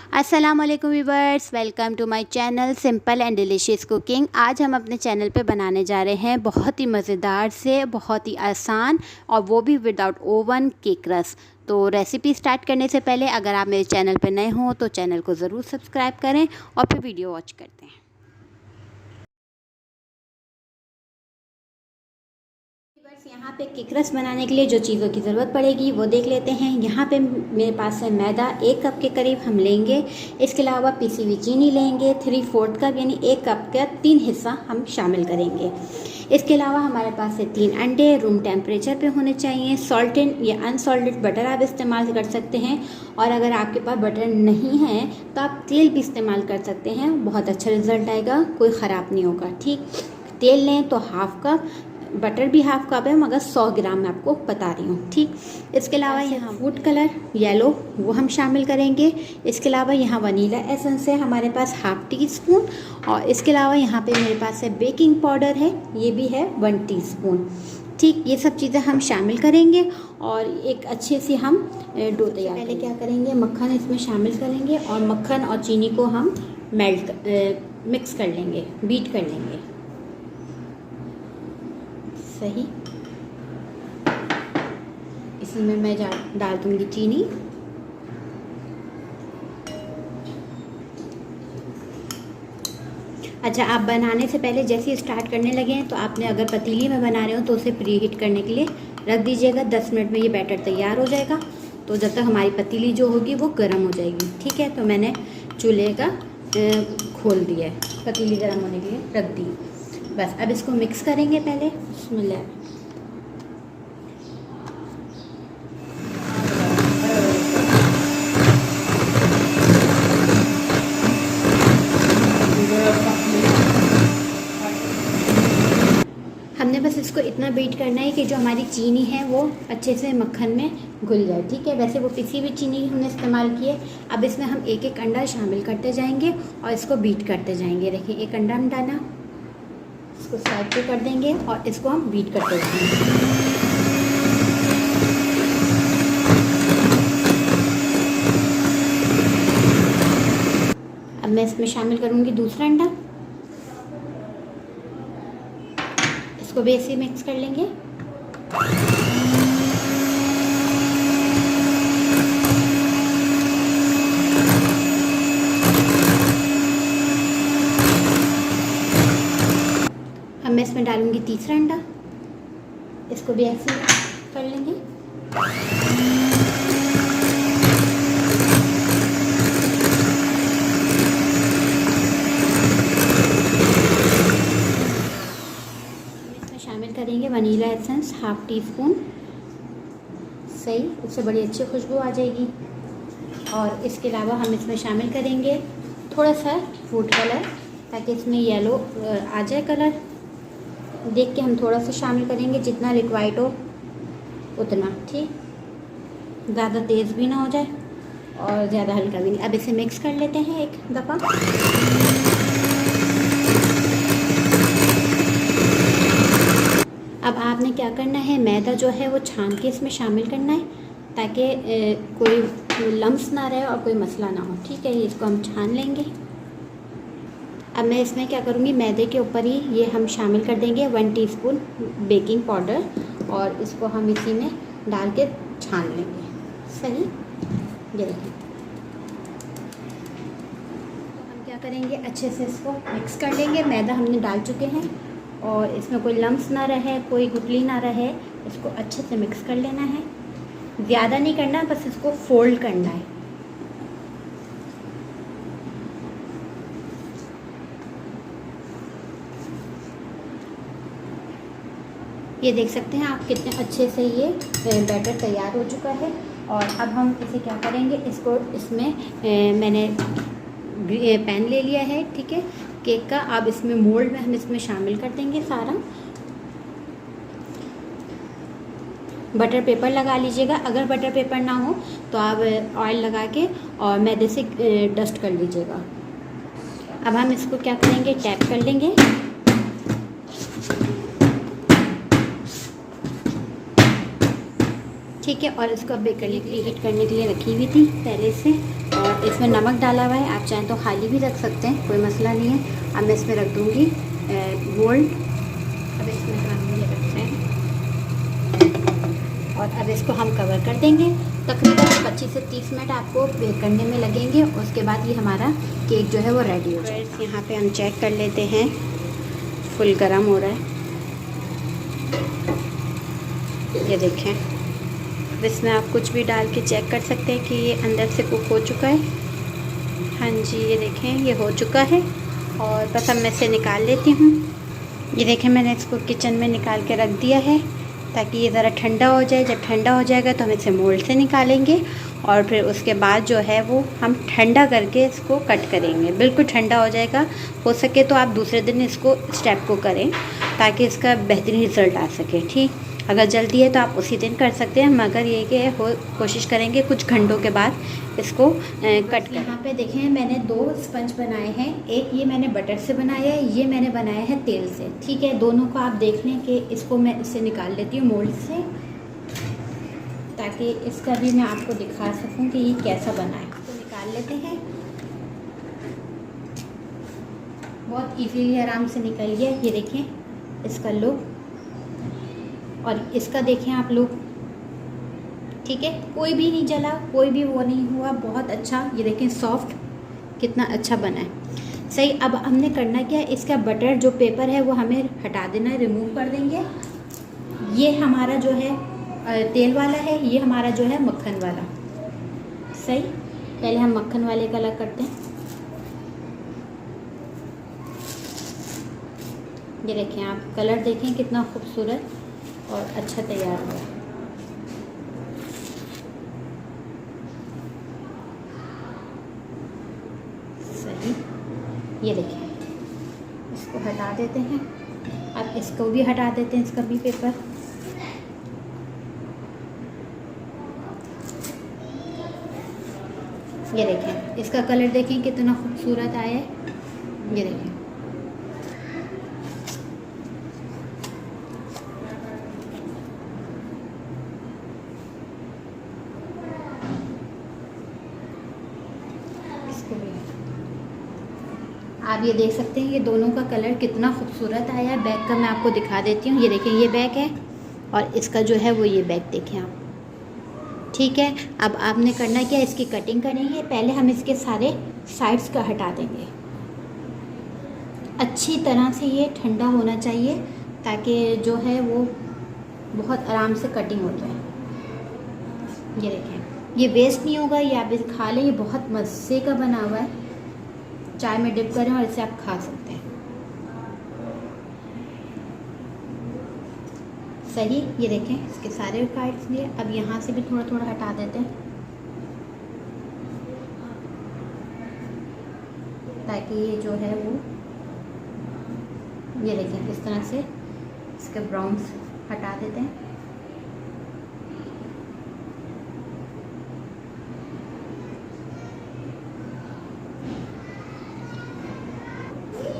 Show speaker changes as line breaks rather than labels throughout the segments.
अस्सलाम वालेकुम viewers, welcome to my channel simple and delicious cooking. आज हम अपने चैनल पे बनाने जा रहे हैं बहुत ही मज़ेदार से, बहुत ही आसान और वो भी विदाउट ओवन केक रस। तो रेसिपी स्टार्ट करने से पहले अगर आप मेरे चैनल पे नए हों तो चैनल को ज़रूर सब्सक्राइब करें और फिर वीडियो वॉच करते हैं। यहाँ पे केक रस बनाने के लिए जो चीज़ों की ज़रूरत पड़ेगी वो देख लेते हैं। यहाँ पे मेरे पास है मैदा 1 कप के करीब हम लेंगे। इसके अलावा पिसी हुई चीनी लेंगे 3/4 कप, यानी 1 कप का 3 हिस्सा हम शामिल करेंगे। इसके अलावा हमारे पास है 3 अंडे रूम टेम्परेचर पे होने चाहिए। सॉल्टेड या अनसॉल्टेड बटर आप इस्तेमाल कर सकते हैं, और अगर आपके पास बटर नहीं है तो आप तेल भी इस्तेमाल कर सकते हैं, बहुत अच्छा रिजल्ट आएगा, कोई ख़राब नहीं होगा। ठीक, तेल लें तो हाफ कप, बटर भी हाफ कप है, मगर 100 ग्राम मैं आपको बता रही हूँ। ठीक, इसके अलावा यहाँ फूड कलर येलो वो हम शामिल करेंगे। इसके अलावा यहाँ वनीला एसेंस है हमारे पास 1/2 टीस्पून, और इसके अलावा यहाँ पे मेरे पास है बेकिंग पाउडर है, ये भी है 1 टीस्पून। ठीक, ये सब चीज़ें हम शामिल करेंगे और एक अच्छे से हम डो तैयार। पहले क्या करेंगे, मक्खन इसमें शामिल करेंगे और मक्खन और चीनी को हम मिक्स कर लेंगे, बीट कर लेंगे। सही, इसी में मैं डाल दूंगी चीनी। अच्छा, आप बनाने से पहले जैसे ही स्टार्ट करने लगे हैं तो आपने अगर पतीली में बना रहे हो तो उसे प्री हीट करने के लिए रख दीजिएगा। 10 मिनट में ये बैटर तैयार हो जाएगा। तो जब तक हमारी पतीली जो होगी वो गर्म हो जाएगी। ठीक है, तो मैंने चूल्हे का खोल दिया है, पतीली गर्म होने के लिए रख दी। बस अब इसको मिक्स करेंगे पहले। बिस्मिल्लाह। हमने बस इसको इतना बीट करना है कि जो हमारी चीनी है वो अच्छे से मक्खन में घुल जाए। ठीक है, वैसे वो पिसी हुई चीनी हमने इस्तेमाल की है। अब इसमें हम एक एक अंडा शामिल करते जाएंगे और इसको बीट करते जाएंगे। देखिए, एक अंडा हम डाला, इसको साइड पे कर देंगे और इसको हम बीट करते जाएंगे। अब मैं इसमें शामिल करूंगी दूसरा अंडा, इसको भी ऐसे मिक्स कर लेंगे। अब मैं इसमें डालूंगी तीसरा अंडा, इसको भी ऐसे कर लेंगे। इसमें शामिल करेंगे वनीला एसेंस 1/2 टीस्पून। सही, उससे बड़ी अच्छी खुशबू आ जाएगी। और इसके अलावा हम इसमें शामिल करेंगे थोड़ा सा फूड कलर, ताकि इसमें येलो आ जाए कलर। देख के हम थोड़ा सा शामिल करेंगे, जितना रिक्वायर्ड हो उतना। ठीक, ज़्यादा तेज़ भी ना हो जाए और ज़्यादा हल्का भी नहीं। अब इसे मिक्स कर लेते हैं एक दफ़ा। अब आपने क्या करना है, मैदा जो है वो छान के इसमें शामिल करना है, ताकि कोई लम्स ना रहे और कोई मसला ना हो। ठीक है, इसको हम छान लेंगे। अब मैं इसमें क्या करूँगी, मैदे के ऊपर ही ये हम शामिल कर देंगे 1 टीस्पून बेकिंग पाउडर, और इसको हम इसी में डाल के छान लेंगे। सही, ये देखिए। तो हम क्या करेंगे, अच्छे से इसको मिक्स कर लेंगे। मैदा हमने डाल चुके हैं और इसमें कोई लम्स ना रहे, कोई गुठली ना रहे, इसको अच्छे से मिक्स कर लेना है। ज़्यादा नहीं करना, बस इसको फोल्ड करना है। ये देख सकते हैं आप कितने अच्छे से ये बैटर तैयार हो चुका है। और अब हम इसे क्या करेंगे, इसको इसमें मैंने पैन ले लिया है, ठीक है, केक का। अब इसमें मोल्ड में हम इसमें शामिल कर देंगे सारा। बटर पेपर लगा लीजिएगा, अगर बटर पेपर ना हो तो आप ऑयल लगा के और मैदे से डस्ट कर लीजिएगा। अब हम इसको क्या करेंगे, टैप कर लेंगे। ठीक है, और इसको बेक करने के लिए हीट करने के लिए रखी हुई थी पहले से। और इसमें नमक डाला हुआ है, आप चाहें तो खाली भी रख सकते हैं, कोई मसला नहीं है। अब मैं इसमें रख दूँगी गोल्ड। अब इसमें हम ये रखते हैं और अब इसको हम कवर कर देंगे। तकरीबन 25 से 30 मिनट आपको बेक करने में लगेंगे। उसके बाद ये हमारा केक जो है वो रेडी हो जाएगा। यहाँ पे हम चेक कर लेते हैं, फुल गर्म हो रहा है, ये देखें। इसमें आप कुछ भी डाल के चेक कर सकते हैं कि ये अंदर से कुक हो चुका है। हाँ जी, ये देखें ये हो चुका है। और बस अब मैं इसे निकाल लेती हूँ। ये देखें मैंने इसको किचन में निकाल के रख दिया है ताकि ये ज़रा ठंडा हो जाए। जब ठंडा हो जाएगा तो हम इसे मोल्ड से निकालेंगे और फिर उसके बाद जो है वो हम ठंडा करके इसको कट करेंगे। बिल्कुल ठंडा हो जाएगा, हो सके तो आप दूसरे दिन इसको स्टेप को करें ताकि इसका बेहतरीन रिज़ल्ट आ सके। ठीक, अगर जल्दी है तो आप उसी दिन कर सकते हैं, मगर ये कि कोशिश करेंगे कुछ घंटों के बाद इसको कट कर। यहाँ पे देखें मैंने 2 स्पंज बनाए हैं, एक ये मैंने बटर से बनाया है, ये मैंने बनाया है तेल से। ठीक है, दोनों को आप देख लें कि इसको मैं इससे निकाल लेती हूँ मोल्ड से, ताकि इसका भी मैं आपको दिखा सकूँ कि ये कैसा बना है। तो निकाल लेते हैं, बहुत इजीली आराम से निकल गया। ये देखें इसका लुक और इसका देखें आप लोग। ठीक है, कोई भी नहीं जला, कोई भी वो नहीं हुआ, बहुत अच्छा। ये देखें सॉफ्ट कितना अच्छा बना है। सही, अब हमने करना क्या है, इसका बटर जो पेपर है वो हमें हटा देना है, रिमूव कर देंगे। ये हमारा जो है तेल वाला है, ये हमारा जो है मक्खन वाला। सही, पहले हम मक्खन वाले का अलग करते हैं। ये देखें आप, कलर देखें कितना खूबसूरत और अच्छा तैयार हुआ। सही, ये देखें, इसको हटा देते हैं। अब इसको भी हटा देते हैं, इसका भी पेपर। ये देखें इसका कलर देखें कितना खूबसूरत आया है। ये देखें, आप ये देख सकते हैं ये दोनों का कलर कितना खूबसूरत आया है। बैग का मैं आपको दिखा देती हूँ। ये देखें ये बैग है और इसका जो है वो ये बैग देखें आप। ठीक है, अब आपने करना क्या, इसकी कटिंग करनी है। पहले हम इसके सारे साइड्स का हटा देंगे। अच्छी तरह से ये ठंडा होना चाहिए ताकि जो है वो बहुत आराम से कटिंग हो जाए। ये देखें, ये वेस्ट नहीं होगा, ये आप इसे खा लें। ये बहुत मज़े का बना हुआ है, चाय में डिप करें और इसे आप खा सकते हैं। सही, ये देखें इसके सारे काट्स लिए। अब यहाँ से भी थोड़ा थोड़ा हटा देते हैं ताकि ये जो है वो, ये देखें इस तरह से इसके ब्राउन्स हटा देते हैं।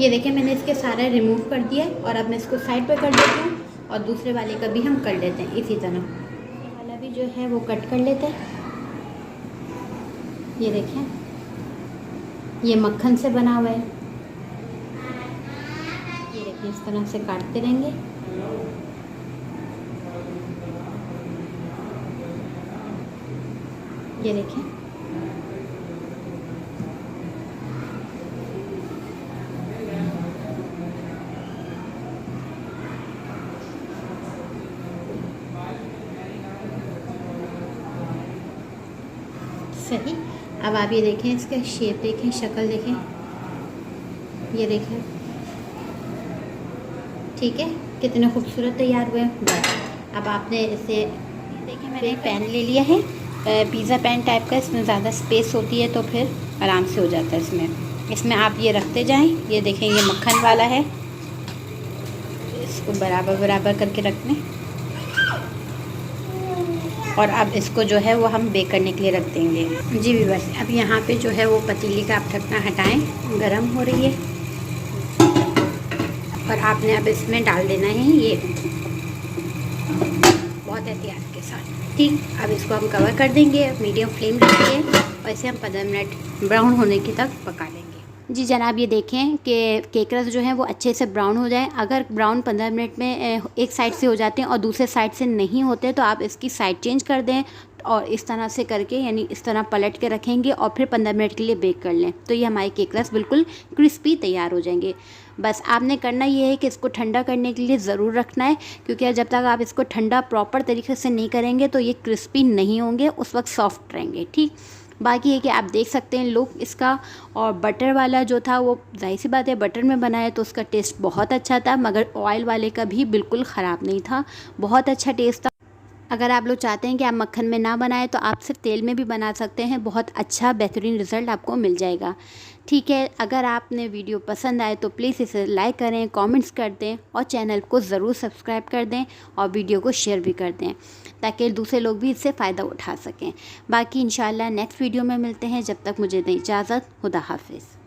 ये देखें मैंने इसके सारे रिमूव कर दिया और अब मैं इसको साइड पे कर देती हूँ और दूसरे वाले का भी हम कर लेते हैं इसी तरह। ये वाला भी जो है वो कट कर लेते हैं। ये देखें ये मक्खन से बना हुआ है। ये देखें इस तरह से काटते रहेंगे। ये देखें, सही। अब आप ये देखें इसका शेप देखें, शक्ल देखें, ये देखें। ठीक है, कितने खूबसूरत तैयार हुए। अब आपने इसे देखें, मैंने एक पैन ले लिया है, पिज़्ज़ा पैन टाइप का। इसमें ज़्यादा स्पेस होती है तो फिर आराम से हो जाता है। इसमें आप ये रखते जाएं। ये देखें ये मक्खन वाला है, इसको बराबर बराबर करके रख लें और अब इसको जो है वो हम बेक करने के लिए रख देंगे। जी बस, अब यहाँ पे जो है वो पतीली का आप ढक्कन हटाएं, गरम हो रही है और आपने अब इसमें डाल देना है ये, बहुत एहतियात के साथ। ठीक, अब इसको हम कवर कर देंगे, मीडियम फ्लेम रखिए और इसे हम 15 मिनट ब्राउन होने के तक पका लेंगे। जी जनाब, ये देखें कि केक रस जो है वो अच्छे से ब्राउन हो जाए। अगर ब्राउन 15 मिनट में एक साइड से हो जाते हैं और दूसरे साइड से नहीं होते तो आप इसकी साइड चेंज कर दें और इस तरह से करके, यानी इस तरह पलट के रखेंगे और फिर 15 मिनट के लिए बेक कर लें तो ये हमारे केक रस बिल्कुल क्रिस्पी तैयार हो जाएंगे। बस आपने करना ये है कि इसको ठंडा करने के लिए ज़रूर रखना है, क्योंकि जब तक आप इसको ठंडा प्रॉपर तरीके से नहीं करेंगे तो ये क्रिस्पी नहीं होंगे, उस वक्त सॉफ्ट रहेंगे। ठीक, बाकी है कि आप देख सकते हैं लुक इसका, और बटर वाला जो था वो जाहिर सी बात है बटर में बनाया तो उसका टेस्ट बहुत अच्छा था, मगर ऑयल वाले का भी बिल्कुल ख़राब नहीं था, बहुत अच्छा टेस्ट था। अगर आप लोग चाहते हैं कि आप मक्खन में ना बनाएं तो आप सिर्फ तेल में भी बना सकते हैं, बहुत अच्छा बेहतरीन रिज़ल्ट आपको मिल जाएगा। ठीक है, अगर आपने वीडियो पसंद आए तो प्लीज़ इसे लाइक करें, कमेंट्स कर दें और चैनल को ज़रूर सब्सक्राइब कर दें और वीडियो को शेयर भी कर दें ताकि दूसरे लोग भी इससे फ़ायदा उठा सकें। बाकी इंशाल्लाह नेक्स्ट वीडियो में मिलते हैं, जब तक मुझे दें इजाज़त। खुदा हाफिज़।